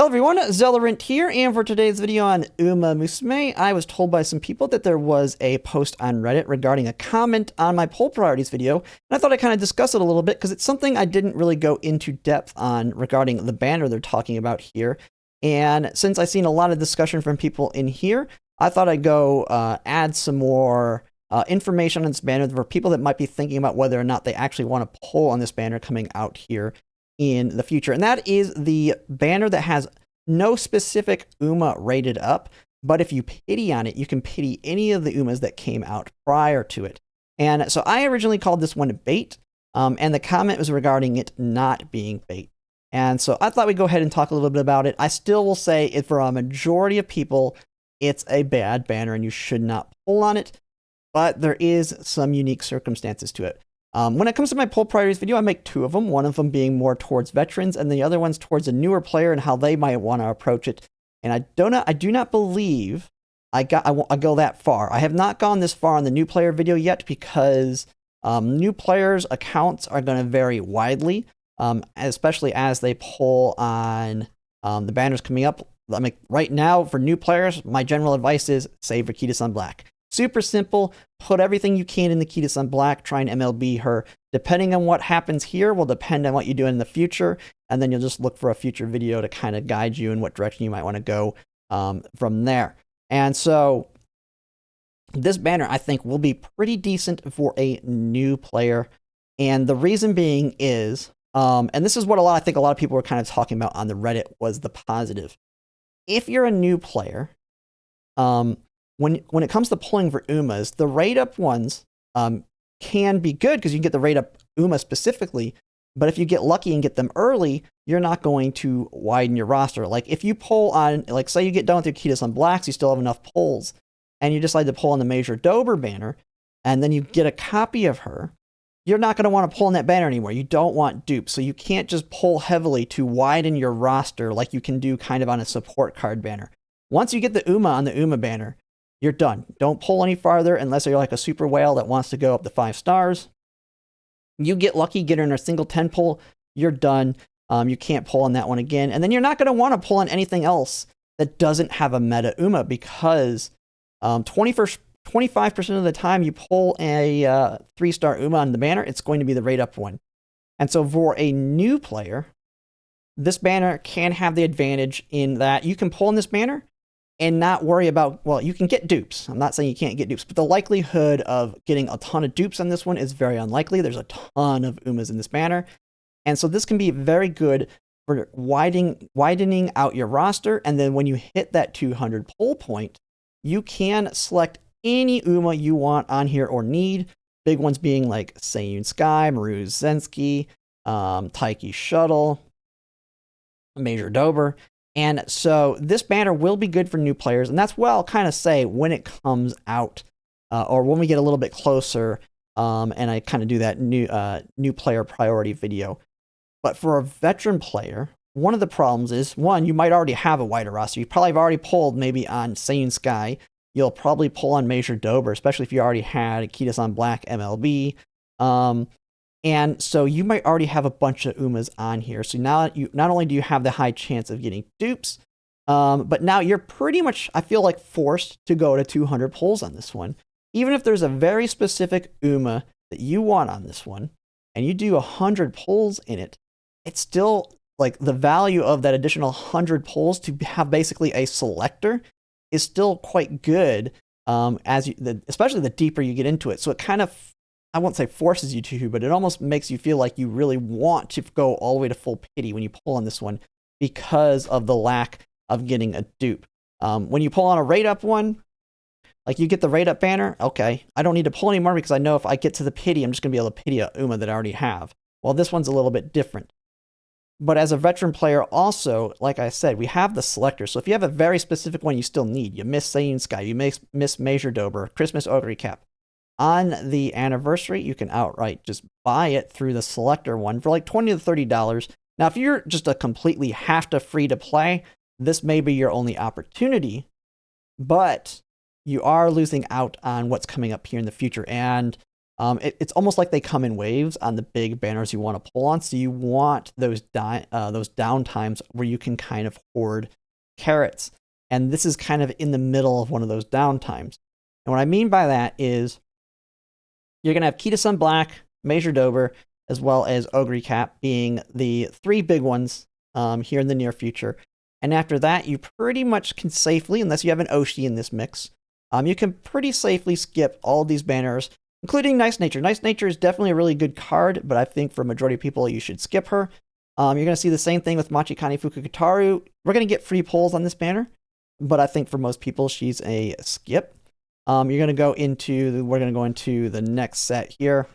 Hello everyone, Zellerant here, and for today's video on Umamusume, I was told by some people that there was a post on Reddit regarding a comment on my poll priorities video, and I thought I'd kind of discuss it a little bit because it's something I didn't really go into depth on regarding the banner they're talking about here. And since I've seen a lot of discussion from people in here, I thought I'd go add some more information on this banner for people that might be thinking about whether or not they actually want to poll on this banner coming out here in the future. And that is the banner that has no specific Uma rated up, but if you pity on it, you can pity any of the Umas that came out prior to it. And so I originally called this one bait, and the comment was regarding it not being bait. And so I thought we'd go ahead and talk a little bit about it. I still will say it for a majority of people, it's a bad banner and you should not pull on it, but there is some unique circumstances to it. When it comes to my poll priorities video, I make two of them, one of them being more towards veterans and the other one's towards a newer player and how they might want to approach it. And I do not believe I go that far. I have not gone this far on the new player video yet because new players' accounts are going to vary widely, especially as they pull on the banners coming up. I mean, right now, for new players, my general advice is save Akita Sun Black. Super simple. Put everything you can in the Akita Sun Black. Try and MLB her. Depending on what happens here will depend on what you do in the future. And then you'll just look for a future video to kind of guide you in what direction you might want to go from there. And so this banner, I think, will be pretty decent for a new player. And the reason being is, and this is what I think a lot of people were kind of talking about on the Reddit, was the positive. If you're a new player, when it comes to pulling for Umas, the rate up ones can be good because you can get the rate up Uma specifically. But if you get lucky and get them early, you're not going to widen your roster. Like if you pull on, like say you get done with your Akita Sun Blacks, you still have enough pulls, and you decide to pull on the Major Dober banner, and then you get a copy of her, you're not going to want to pull on that banner anymore. You don't want dupes. So you can't just pull heavily to widen your roster like you can do kind of on a support card banner. Once you get the Uma on the Uma banner, you're done. Don't pull any farther unless you're like a super whale that wants to go up to 5 stars. You get lucky, get her in a single 10 pull, you're done. You can't pull on that one again. And then you're not going to want to pull on anything else that doesn't have a meta Uma because 25% of the time you pull a 3-star Uma on the banner, it's going to be the rate up one. And so for a new player, this banner can have the advantage in that you can pull in this banner and not worry about, well, you can get dupes. I'm not saying you can't get dupes, but the likelihood of getting a ton of dupes on this one is very unlikely. There's a ton of Umas in this banner. And so this can be very good for widening out your roster. And then when you hit that 200 pull point, you can select any Uma you want on here or need. Big ones being like Seiyun Sky, Maru Zensky, Taiki Shuttle, Major Dober. And so this banner will be good for new players, and that's what I'll kind of say when it comes out, or when we get a little bit closer, and I kind of do that new player priority video. But for a veteran player, one of the problems is, one, you might already have a wider roster. You probably have already pulled maybe on Seiyun Sky. You'll probably pull on Major Dober, especially if you already had Akita Sun Black MLB. And so you might already have a bunch of Umas on here. So now not only do you have the high chance of getting dupes, but now you're pretty much, I feel like, forced to go to 200 pulls on this one. Even if there's a very specific Uma that you want on this one, and you do 100 pulls in it, it's still like the value of that additional 100 pulls to have basically a selector is still quite good, especially the deeper you get into it. So it kind of, I won't say forces you to, but it almost makes you feel like you really want to go all the way to full pity when you pull on this one because of the lack of getting a dupe. When you pull on a rate up one, like you get the rate up banner, okay, I don't need to pull anymore because I know if I get to the pity, I'm just going to be able to pity a Uma that I already have. Well, this one's a little bit different. But as a veteran player also, like I said, we have the selector. So if you have a very specific one you still need, you miss Seiyun Sky, you miss Major Dober, Christmas Ogre Cap, on the anniversary, you can outright just buy it through the selector one for like $20 to $30. Now, if you're just a completely free to play, this may be your only opportunity, but you are losing out on what's coming up here in the future. And It's almost like they come in waves on the big banners you want to pull on. So you want those down times where you can kind of hoard carrots. And this is kind of in the middle of one of those down times. And what I mean by that is you're going to have Key to Sun Black, Major Dober, as well as Ogre Cap being the 3 big ones here in the near future. And after that, you pretty much can safely, unless you have an Oshi in this mix, you can pretty safely skip all these banners, including Nice Nature. Nice Nature is definitely a really good card, but I think for a majority of people, you should skip her. You're going to see the same thing with Machikani Fukukataru. We're going to get free pulls on this banner, but I think for most people, she's a skip. We're going to go into the next set here.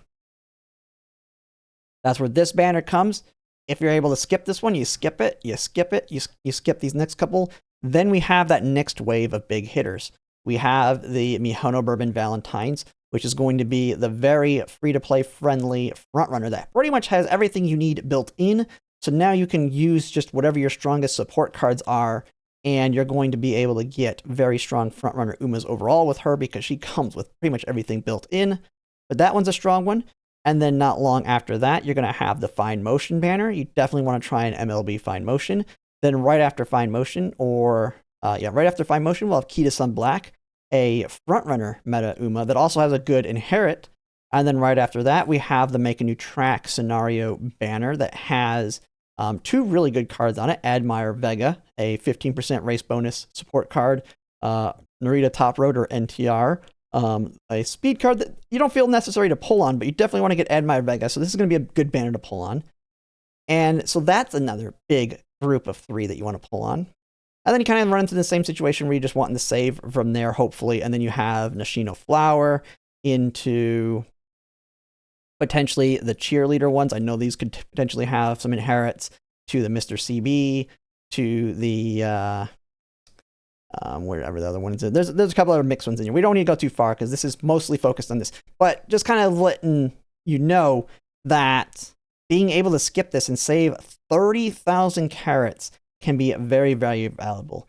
That's where this banner comes. If you're able to skip this one, you skip it, you skip it, you skip these next couple. Then we have that next wave of big hitters. We have the Mihono Bourbon Valentines, which is going to be the very free-to-play friendly frontrunner that pretty much has everything you need built in. So now you can use just whatever your strongest support cards are, and you're going to be able to get very strong frontrunner Umas overall with her because she comes with pretty much everything built in. But that one's a strong one. And then not long after that, you're going to have the Fine Motion banner. You definitely want to try an MLB Fine Motion. Then right after Fine Motion, right after Fine Motion, we'll have Key to Sun Black, a frontrunner meta Uma that also has a good Inherit. And then right after that, we have the Make a New Track scenario banner that has 2 really good cards on it. Admire Vega, a 15% race bonus support card. Narita Top Road or NTR. A speed card that you don't feel necessary to pull on, but you definitely want to get Admire Vega. So this is going to be a good banner to pull on. And so that's another big group of 3 that you want to pull on. And then you kind of run into the same situation where you just want to save from there, hopefully. And then you have Nashino Flower into potentially the cheerleader ones. I know these could potentially have some inherits to the Mr. CB, to the wherever the other one is. There's a couple other mixed ones in here. We don't need to go too far because this is mostly focused on this. But just kind of letting you know that being able to skip this and save 30,000 carats can be very, very valuable.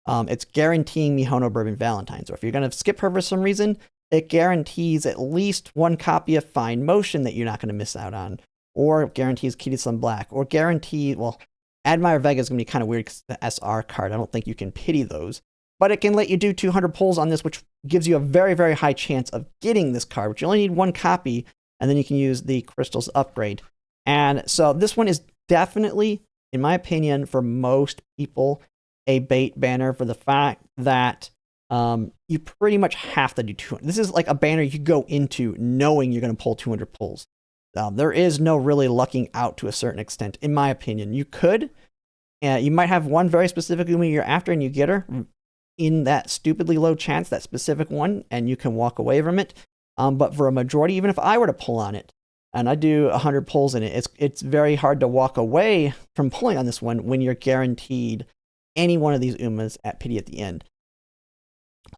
It's guaranteeing Mihono Bourbon Valentines. Or if you're going to skip her for some reason, it guarantees at least 1 copy of Fine Motion that you're not going to miss out on. Or guarantees Key to Sun Black. Or Admire Vega is going to be kind of weird because it's the SR card. I don't think you can pity those. But it can let you do 200 pulls on this, which gives you a very, very high chance of getting this card, which you only need 1 copy, and then you can use the crystals upgrade. And so this one is definitely, in my opinion, for most people, a bait banner for the fact that you pretty much have to do 200. This is like a banner you go into knowing you're going to pull 200 pulls. There is no really lucking out to a certain extent, in my opinion. You could. You might have one very specific Uma you're after, and you get her in that stupidly low chance, that specific one, and you can walk away from it. But for a majority, even if I were to pull on it, and I do 100 pulls in it, it's very hard to walk away from pulling on this one when you're guaranteed any one of these Umas at pity at the end.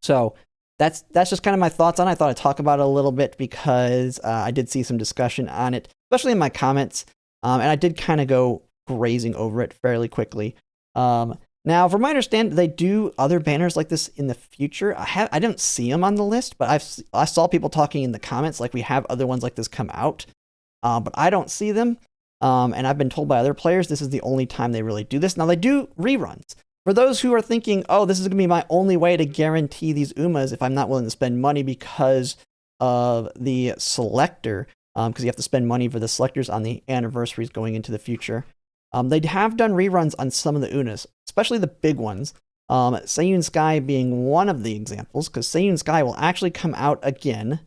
So that's just kind of my thoughts on it. I thought I'd talk about it a little bit because I did see some discussion on it, especially in my comments, and I did kind of go grazing over it fairly quickly. Now, from my understanding, they do other banners like this in the future. I didn't see them on the list, but I saw people talking in the comments like we have other ones like this come out, but I don't see them. And I've been told by other players this is the only time they really do this. Now, they do reruns. For those who are thinking, oh, this is going to be my only way to guarantee these Umas if I'm not willing to spend money because of the selector, because you have to spend money for the selectors on the anniversaries going into the future. They have done reruns on some of the Unas, especially the big ones. Seiyun Sky being one of the examples, because Seiyun Sky will actually come out again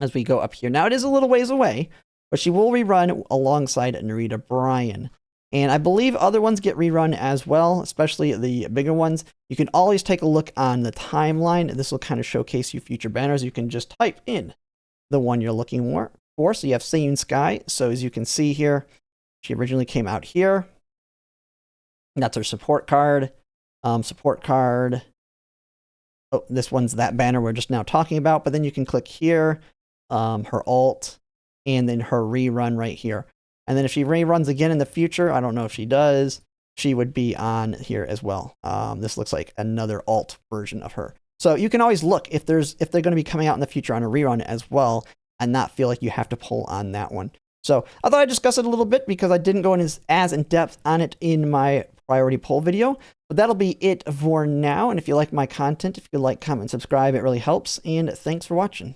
as we go up here. Now, it is a little ways away, but she will rerun alongside Narita Bryan. And I believe other ones get rerun as well, especially the bigger ones. You can always take a look on the timeline. This will kind of showcase you future banners. You can just type in the one you're looking for. So you have Seiyun Sky. So as you can see here, she originally came out here. That's her support card. Oh, this one's that banner we're just now talking about. But then you can click here, her alt, and then her rerun right here. And then if she reruns again in the future, I don't know if she does, she would be on here as well. This looks like another alt version of her. So you can always look if they're going to be coming out in the future on a rerun as well, and not feel like you have to pull on that one. So I thought I'd discuss it a little bit because I didn't go in as in depth on it in my priority poll video. But that'll be it for now. And if you like my content, if you like, comment, subscribe, it really helps. And thanks for watching.